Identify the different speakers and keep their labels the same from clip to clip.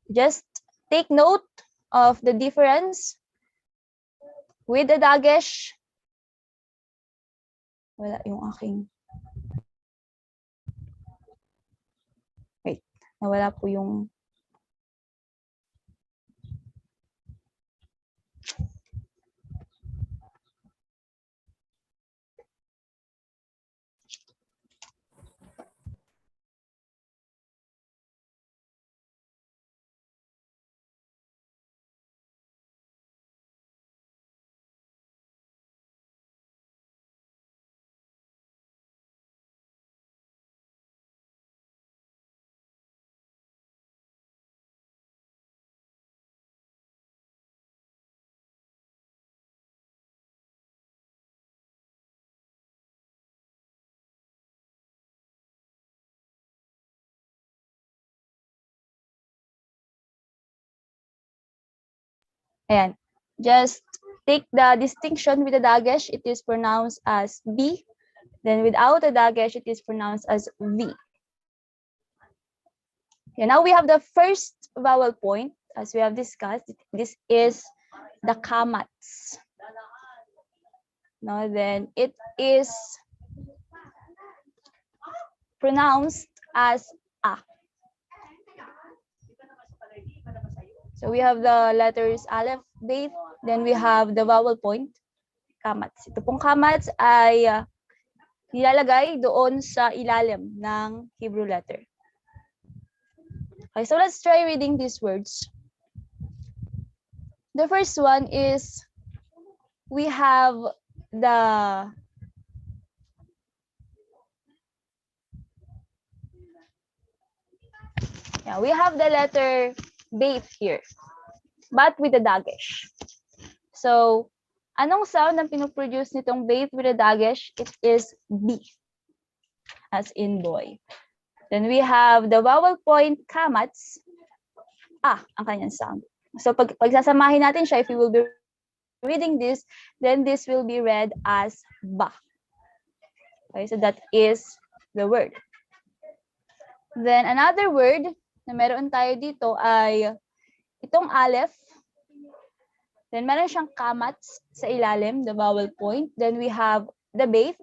Speaker 1: Just take note of the difference with the dagesh. Wala yung aking... Wait, nawala po yung... Ayan. Just take the distinction with the dagesh, it is pronounced as B. Then without the dagesh, it is pronounced as V. Okay, now we have the first vowel point, as we have discussed. This is the kamats. No, then it is pronounced as A. So we have the letters Aleph, Beth, then we have the vowel point, kamats. Ito pong kamats ay nilalagay doon sa ilalim ng Hebrew letter. Okay, so let's try reading these words. The first one is, we have the letter Beth here, but with the dagesh. So, anong sound ang pinoproduce nitong Beth with the dagesh? It is B, as in boy. Then we have the vowel point kamats, A ang kanyang sound. So, pagsasamahin natin siya, if we will be reading this, then this will be read as ba. Okay, so that is the word. Then another word na meron tayo dito ay itong Aleph. Then meron siyang kamats sa ilalim, the vowel point. Then we have the Beth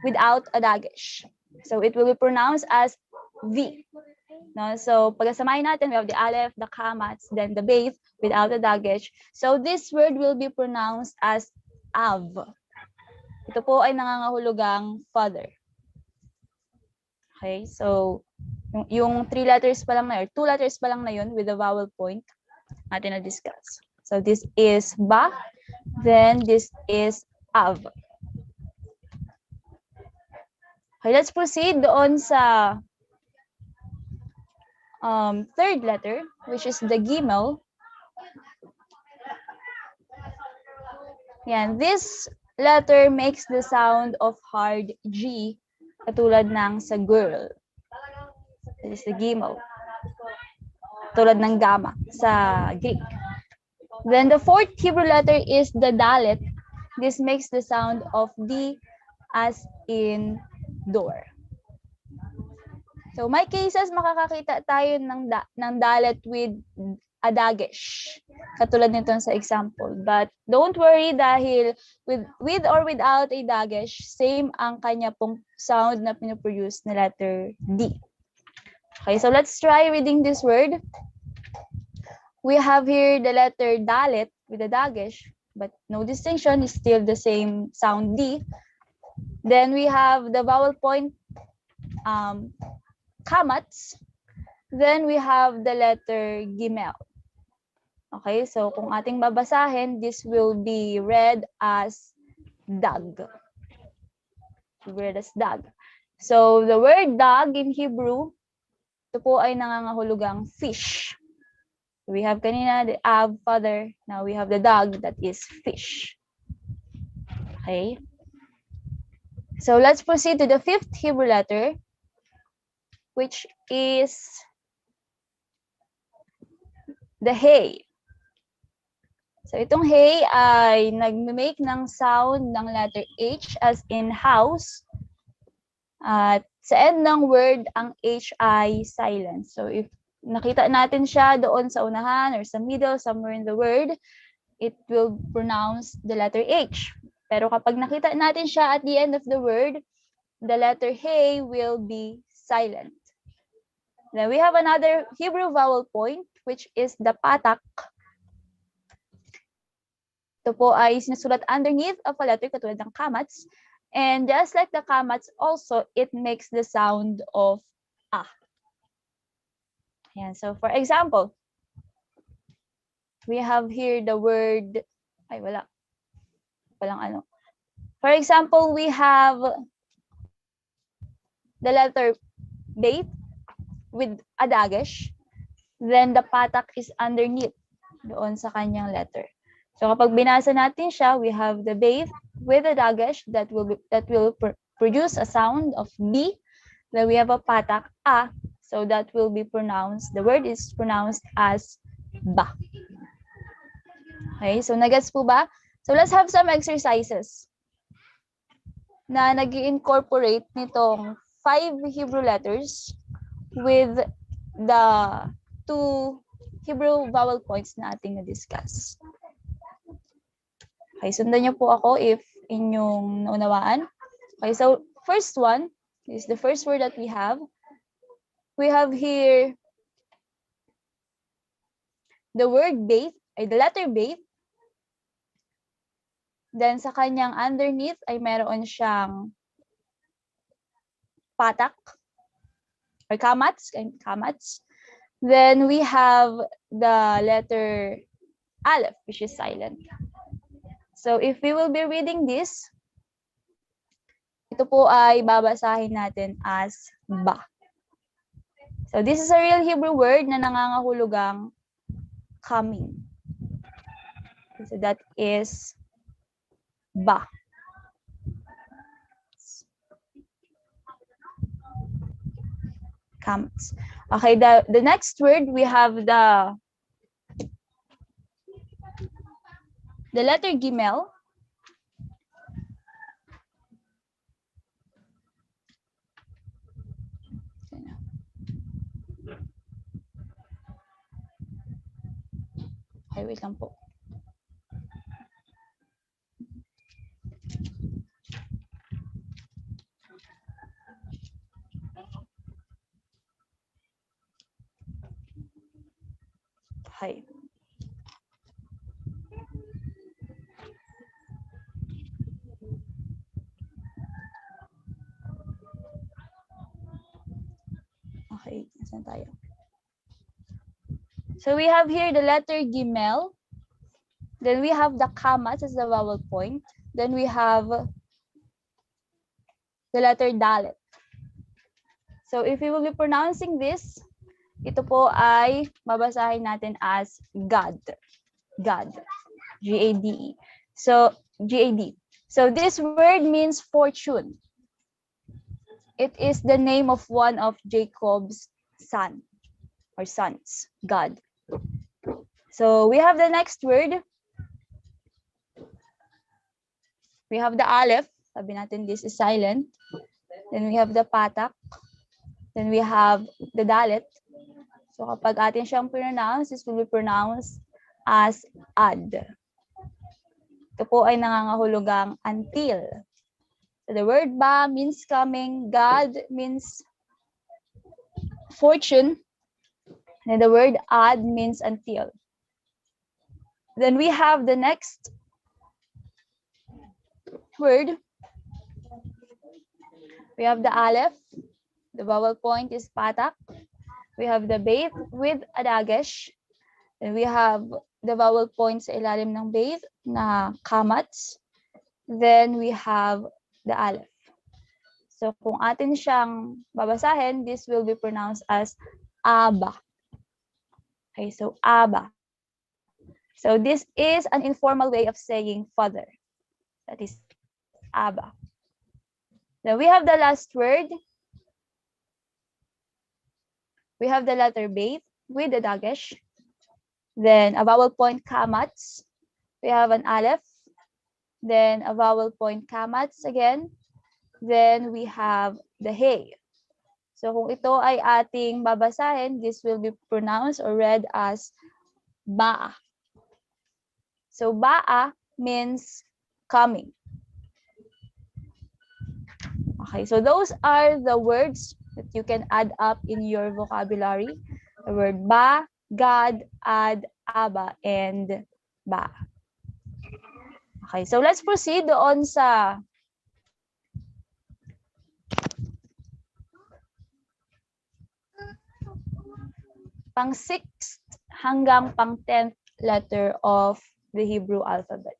Speaker 1: without a dagesh. So it will be pronounced as V. No? So pagkasamahin natin, we have the Aleph, the kamats, then the Beth without a dagesh. So this word will be pronounced as Av. Ito po ay nangangahulugang father. Okay, so yung 3 letters pa lang na yun, 2 letters pa lang na yun with the vowel point natin na-discuss. So this is ba, then this is av. Okay, let's proceed doon sa third letter, which is the gimel. Yan, this letter makes the sound of hard G, katulad ng sa girl. This is the gimel. Tulad ng gamma sa Greek. Then the fourth Hebrew letter is the dalet. This makes the sound of D, as in door. So may cases makakakita tayo ng dalet with a dagesh. Katulad nito sa example. But don't worry dahil with or without a dagesh, same ang kanya pong sound na pinoproduce na letter D. Okay, so let's try reading this word. We have here the letter dalet with a dagesh, but no distinction, is still the same sound D. Then we have the vowel point kamats. Then we have the letter gimel. Okay, so kung ating babasahin, this will be read as dag. Read as dag. So the word dag in Hebrew, ito po ay nangangahulugang fish. We have kanina the av, father. Now we have the dag, that is fish. Okay. So let's proceed to the fifth Hebrew letter, which is the hey. So itong hey ay nag-make ng sound ng letter H, as in house. At sa end ng word, ang H ay silent. So if nakita natin siya doon sa unahan or sa middle, somewhere in the word, it will pronounce the letter H. Pero kapag nakita natin siya at the end of the word, the letter Hey will be silent. Then we have another Hebrew vowel point, which is the patak. Ito po ay sinusulat underneath of a letter katulad ng kamats. And just like the kamats also, it makes the sound of A. Ayan, so for example, we have here the word, ay wala, walang ano. For example, we have the letter Bait with a dagesh, then the patak is underneath doon sa kanyang letter. So kapag binasa natin siya, we have the Bait with a dagesh that will produce a sound of B. Then we have a patak A, so that will be pronounced, the word is pronounced as ba. Okay, so nagets po ba? So let's have some exercises na nag-incorporate nitong 5 Hebrew letters with the 2 Hebrew vowel points na ating na-discuss. Okay, sundan niyo po ako if inyong naunawaan. Okay, so first one is the first word that we have. We have here the word bait, ay the letter bait. Then sa kanyang underneath ay meron siyang patak or kamats. Then we have the letter aleph, which is silent. So if we will be reading this, ito po ay babasahin natin as ba. So this is a real Hebrew word na nangangahulugang coming. So that is ba. Comes. Okay, the next word we have the letter gimel. Okay, wait lang po. Okay. Okay, nasan tayo? So we have here the letter gimel. Then we have the kamats as the vowel point. Then we have the letter dalet. So if we will be pronouncing this, ito po ay babasahin natin as God. God. G-A-D-E. So, G-A-D. So this word means fortune. It is the name of one of Jacob's son or sons, God. So we have the next word. We have the aleph. Sabi natin this is silent. Then we have the patak. Then we have the dalet. So kapag atin siyang pronounce, this will be pronounced as ad. Ito po ay nangangahulugang until. So the word ba means coming. God means fortune. And the word ad means until. Then we have the next word. We have the aleph. The vowel point is patak. We have the bait with a dagesh. Then we have the vowel point sa ilalim ng bait na kamats. Then we have the aleph. So kung atin siyang babasahin, this will be pronounced as aba. Okay, so aba. So this is an informal way of saying father. That is aba. Then we have the last word. We have the letter bait with the dagesh. Then a vowel point kamats. We have an aleph. Then a vowel point kamats again. Then we have the hey. So kung ito ay ating babasahin, this will be pronounced or read as ba'a. So ba'a means coming. Okay, so those are the words that you can add up in your vocabulary. The word ba, God, ad, aba, and ba. Okay, so let's proceed doon sa pang 6th hanggang pang 10th letter of the Hebrew alphabet.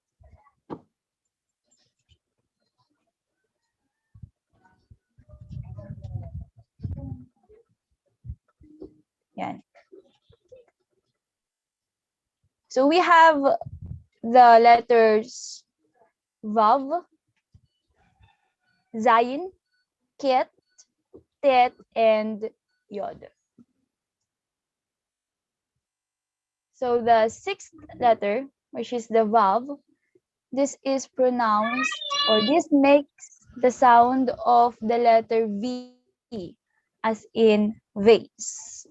Speaker 1: Yan. So we have the letters Vav, Zayin, Ket, Tet, and Yod. So the 6th letter, which is the Vav, this is pronounced, or this makes the sound of the letter V, as in vase.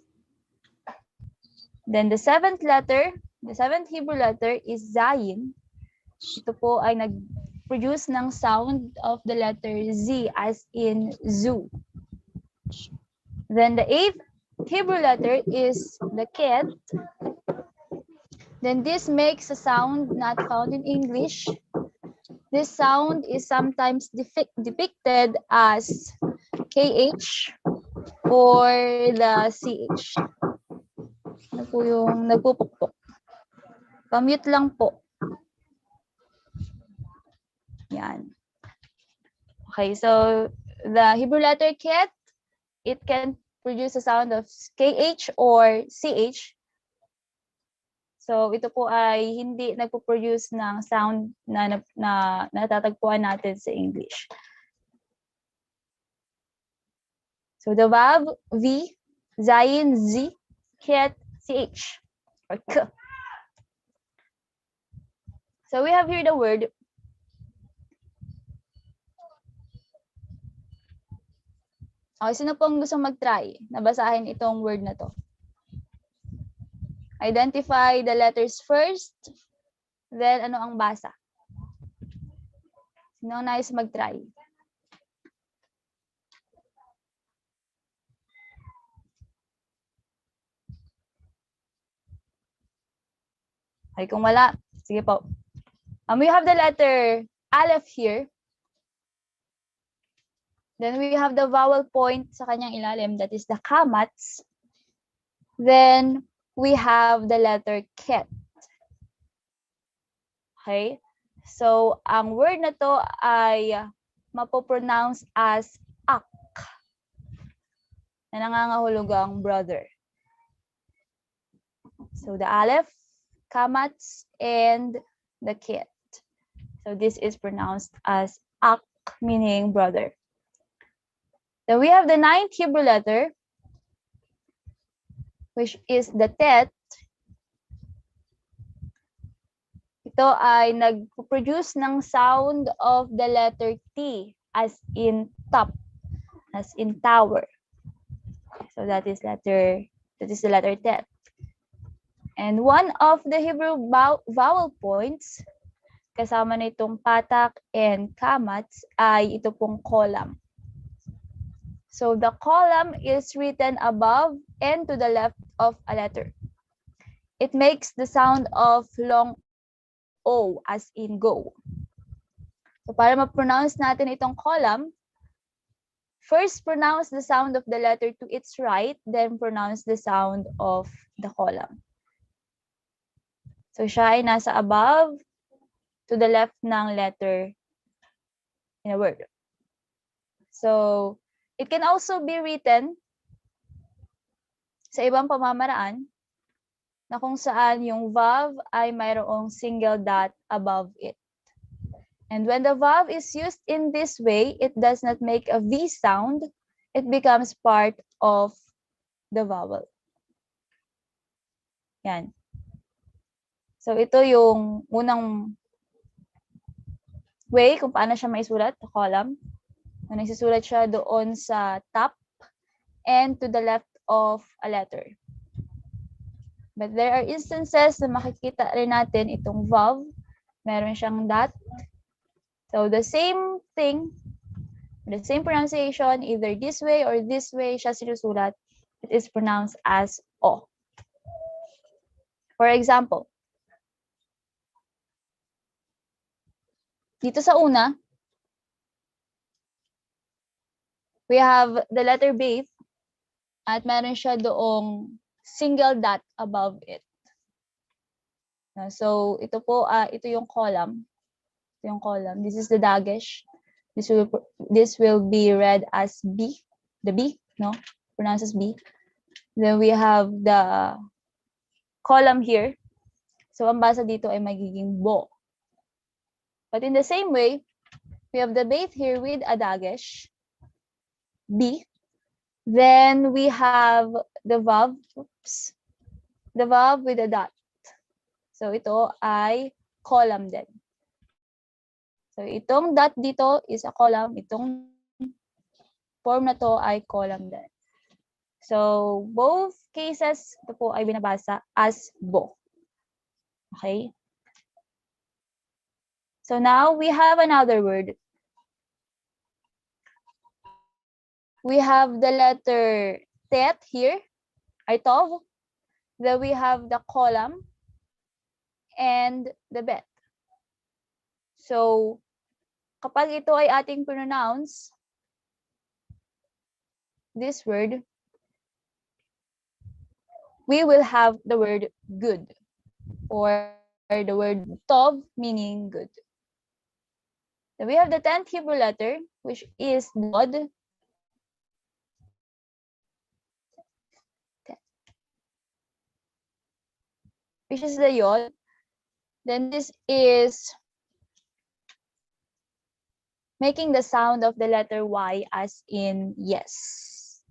Speaker 1: Then the 7th letter, the 7th Hebrew letter is Zayin. Ito po ay nag-produce ng sound of the letter Z, as in zoo. Then the 8th Hebrew letter is the Ket. Then this makes a sound not found in English. This sound is sometimes depicted as KH or the CH. Ano po yung nagpupukpok? Pamute lang po. Yan. Okay, so the Hebrew letter Ket, it can produce a sound of KH or CH. So ito po ay hindi nagpo-produce ng sound na natatagpuan natin sa English. So the Vav, V, Zayin, Z, Ket, CH, or K. So we have here the word okay, sino pong gusto mag-try na basahin itong word na to? Identify the letters first, then ano ang basa? Sino ang nais mag-try? Okay, kung wala, sige po. We have the letter Aleph here. Then we have the vowel point sa kanyang ilalim, that is the kamats. Then we have the letter Ket. Okay? So, ang word na to ay mapopronounce as ak, na nangangahulugang brother. So, the Aleph, kamats, and the Ket. So, this is pronounced as ak, meaning brother. Then we have the 9th Hebrew letter, which is the Tet. Ito ay nag-produce ng sound of the letter T, as in top, as in tower. So that is the letter Tet. And one of the Hebrew vowel points kasama nitong patak and kamats ay ito pong column. So the column is written above and to the left of a letter. It makes the sound of long O, as in go. So para ma-pronounce natin itong column, first pronounce the sound of the letter to its right, then pronounce the sound of the column. So siya ay nasa above to the left ng letter in a word. So it can also be written sa ibang pamamaraan na kung saan yung vav ay mayroong single dot above it. And when the vav is used in this way, it does not make a V sound. It becomes part of the vowel. Yan. So ito yung unang way kung paano siya maisulat, column. Nagsusulat siya doon sa top and to the left of a letter. But there are instances na makikita rin natin itong vav. Meron siyang dot. So the same thing, the same pronunciation, either this way or this way siya sinusulat, it is pronounced as O. For example, dito sa una, we have the letter B at meron siya doong single dot above it. So ito po, ito yung column. Ito yung column. This is the dagesh. This will be read as B, the B, no? Pronounced as B. Then we have the column here. So ang basa dito ay magiging bo. But in the same way, we have the bait here with a dagesh, B. Then we have the vav, the vav with a dot. So ito ay column din. So itong dot dito is a column, itong form na to ay column din. So both cases, ito po ay binabasa as bo. Okay? So now we have another word. We have the letter tet here, ay tov. Then we have the column and the bet. So kapag ito ay ating pronounce, this word, we will have the word good, or the word tov, meaning good. Then we have the 10th Hebrew letter, which is yod. Which is the yod. Then this is making the sound of the letter Y as in yes.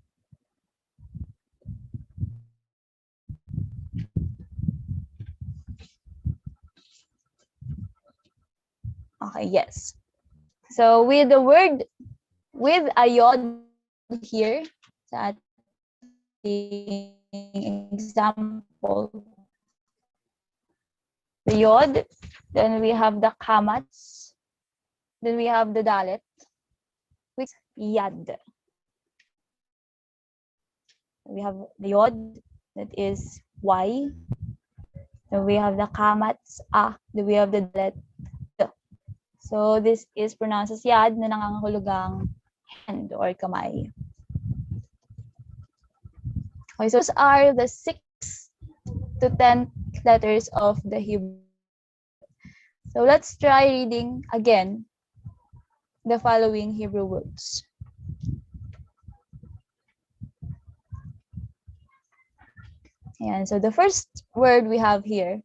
Speaker 1: Okay, yes. So with the word, with a yod here, sa ating example, the yod, then we have the kamats, then we have the dalet, which is yad. We have the yod, that is Y. Then we have the kamats, then we have the dalet. So this is pronounced as yad na nangangahulugang hand or kamay. Okay, so those are the 6 to 10 letters of the Hebrew. So let's try reading again the following Hebrew words. And so the first word we have here,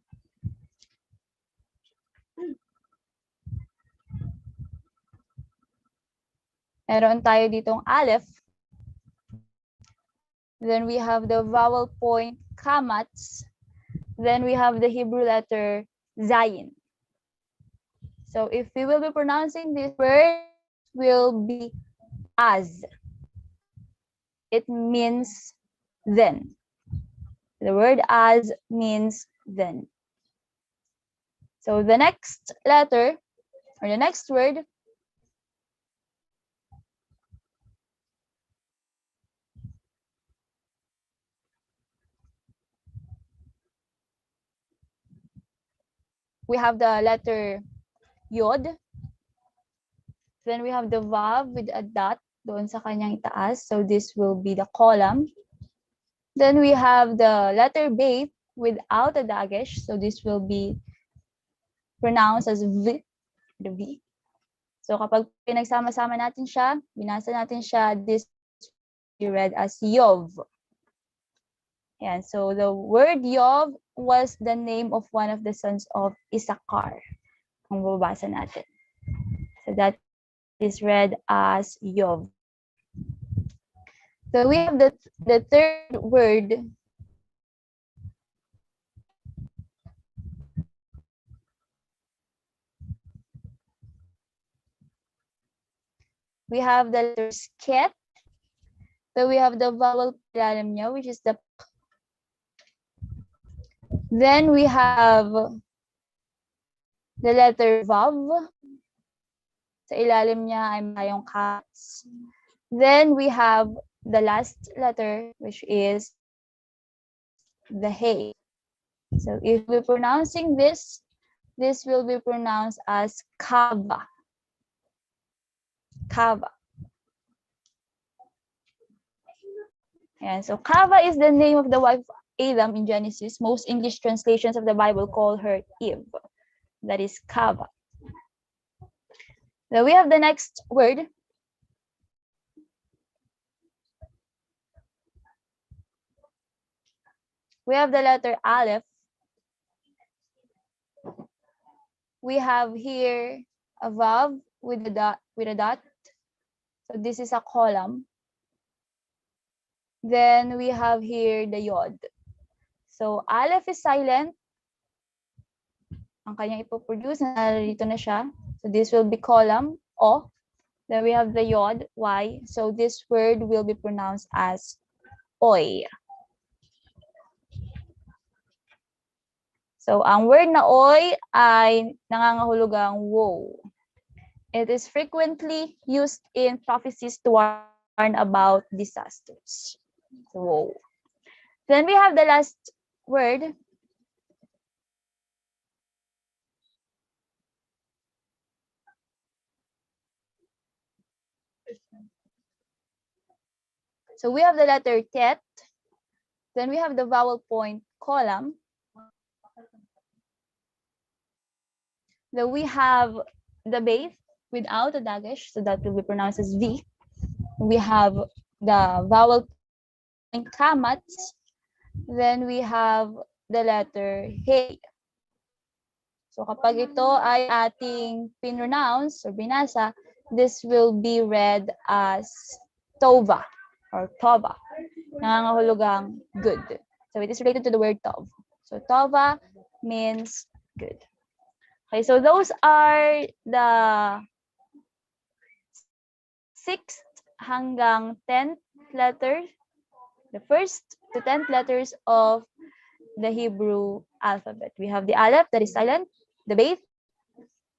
Speaker 1: meron tayo ditong aleph. Then we have the vowel point kamats. Then we have the Hebrew letter zayin. So if we will be pronouncing this word, will be as. It means then. The word as means then. So the next letter, or the next word, we have the letter yod. Then we have the vav with a dot doon sa kanyang itaas. So this will be the column. Then we have the letter beit without a dagesh. So this will be pronounced as v, the v. So kapag pinagsama-sama natin siya, binasa natin siya, this will be read as yov. And so the word yov was the name of one of the sons of Issachar. Kung babasa natin. So that is read as yov. So we have the third word. We have the letter sket. So we have the vowel ilalim niya, which is the p. Then we have the letter vav. Sa ilalim niya ay mayroong cats. Then we have the last letter, which is the hey. So if we're pronouncing this will be pronounced as kava. Kava. And so Kava is the name of the wife of Adam in Genesis. Most English translations of the Bible call her Eve. That is Kava. Then we have the next word. We have the letter Aleph. We have here a vav with a dot. So this is a column. Then we have here the yod. So Aleph is silent. Ang kanyang ipoproduce, narito na siya. So this will be column O. Then we have the yod, Y. So this word will be pronounced as oy. So ang word na oy ay nangangahulugang woe. It is frequently used in prophecies to warn about disasters. So, woe. Then we have the last word. So we have the letter tet. Then we have the vowel point column. Then we have the base without a dagesh, so that will be pronounced as V. We have the vowel point kamats. Then we have the letter hey. So kapag ito ay ating pinronounce or binasa, this will be read as tova or tova. Nangangahulugang good. So it is related to the word tov. So tova means good. Okay, so those are the 6th hanggang 10th letters, the first to 10th letters of the Hebrew alphabet. We have the Aleph, that is silent. The Beth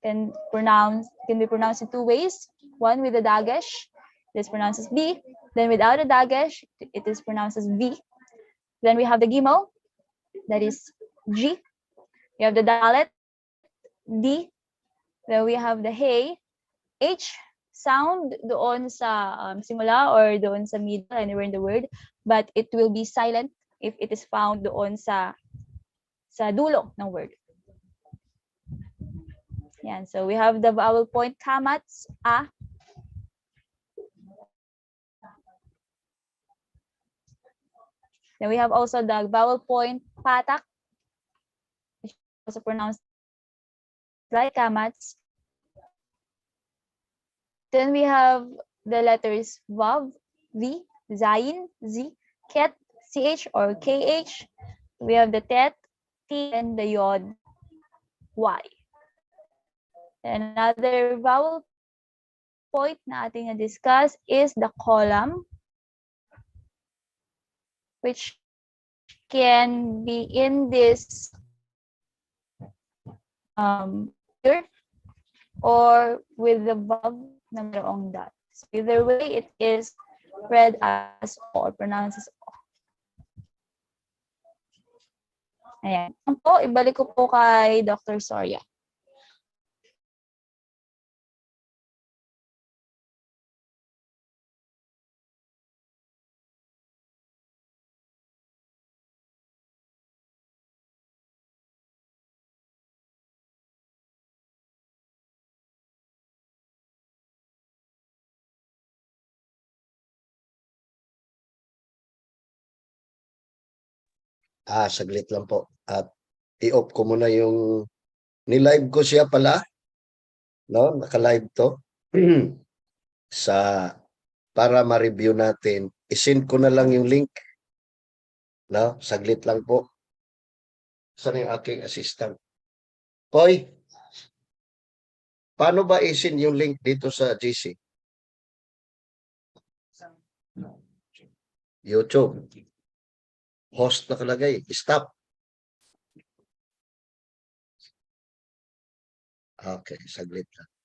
Speaker 1: can be pronounced in 2 ways. One with a dagesh, it is pronounced as B. Then without a dagesh, it is pronounced as V. Then we have the Gimel, that is G. We have the Dalet, D. Then we have the Hey, H sound doon sa simula or doon sa middle, anywhere in the word, but it will be silent if it is found doon sa dulo ng word. Yan, so we have the vowel point kamats, A. Then we have also the vowel point patak, which is also pronounced like kamats. Then we have the letters vav, V, zayin, Z, ket, ch or kh. We have the tet, t, and the yod, y. Another vowel point na ating na-discuss is the column, which can be in this here or with the vav na mayroong dot. So either way, it is read as O or pronounced as O. Ayan. Po, ibalik ko po kay Dr. Soria.
Speaker 2: Saglit lang po. At i-off ko muna yung ni-live ko siya pala. No, naka-live to. Para ma-review natin. I-send ko na lang yung link. No, saglit lang po. Saan yung aking assistant? Hoy, paano ba i-send yung link dito sa GC? YouTube. Host nakalagay. Stop. Okay, saglit lang.